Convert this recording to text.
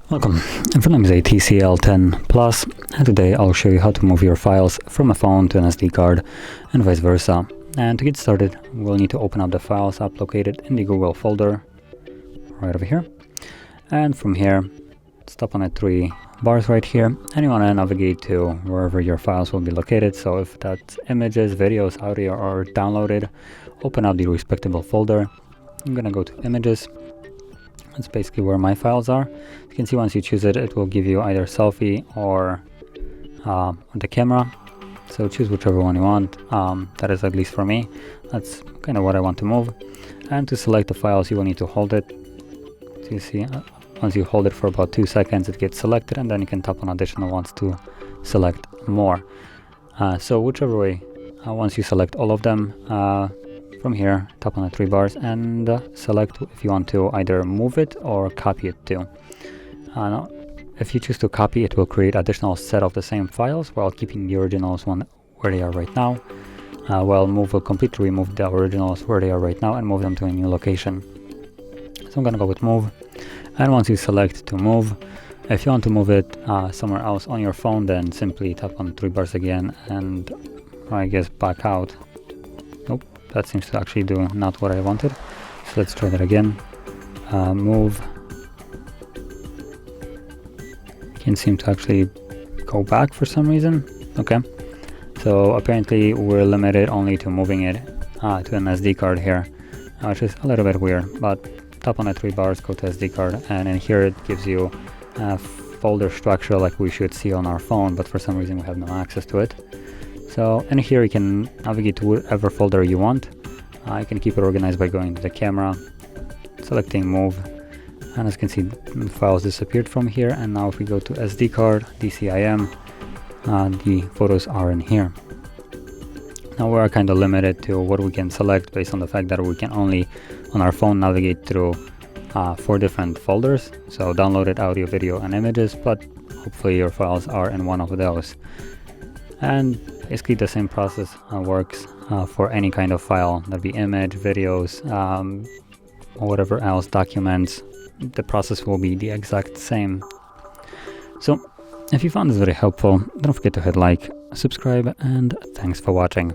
Welcome, in front of me is a TCL 10 Plus, and today I'll show you how to move your files from a phone to an SD card and vice versa. And to get started, we'll need to open up the Files app located in the Google folder, right over here. And from here, stop on the three bars right here, and you want to navigate to wherever your files will be located. So if that's images, videos, audio, or downloaded, open up the respectable folder. I'm going to go to Images. That's basically where my files are. You can see once you choose it, it will give you either selfie or the camera. So choose whichever one you want. That is at least for me. That's kind of what I want to move. And to select the files, you will need to hold it. So you see, once you hold it for about 2 seconds, it gets selected, and then you can tap on additional ones to select more. So whichever way, once you select all of them, from here, tap on the three bars and select if you want to either move it or copy it too. Now, if you choose to copy, it will create additional set of the same files while keeping the originals one where they are right now. While move will completely remove the originals where they are right now and move them to a new location. So I'm gonna go with move. And once you select to move, if you want to move it somewhere else on your phone, then simply tap on the three bars again and I guess back out. Nope. That seems to actually do not what I wanted. So let's try that again. Move. Can't seem to actually go back for some reason. Okay. So apparently we're limited only to moving it to an SD card here, which is a little bit weird. But tap on the three bars, go to SD card, and in here it gives you a folder structure like we should see on our phone, but for some reason we have no access to it. So in here you can navigate to whatever folder you want. You can keep it organized by going to the camera, selecting move, and as you can see the files disappeared from here. And now if we go to SD card, DCIM, the photos are in here. Now we are kind of limited to what we can select based on the fact that we can only on our phone navigate through 4 different folders. So downloaded audio, video, and images, but hopefully your files are in one of those. And basically the same process works for any kind of file, that'd be image, videos, or whatever else, documents. The process will be the exact same. So if you found this very helpful, don't forget to hit like, subscribe, and thanks for watching.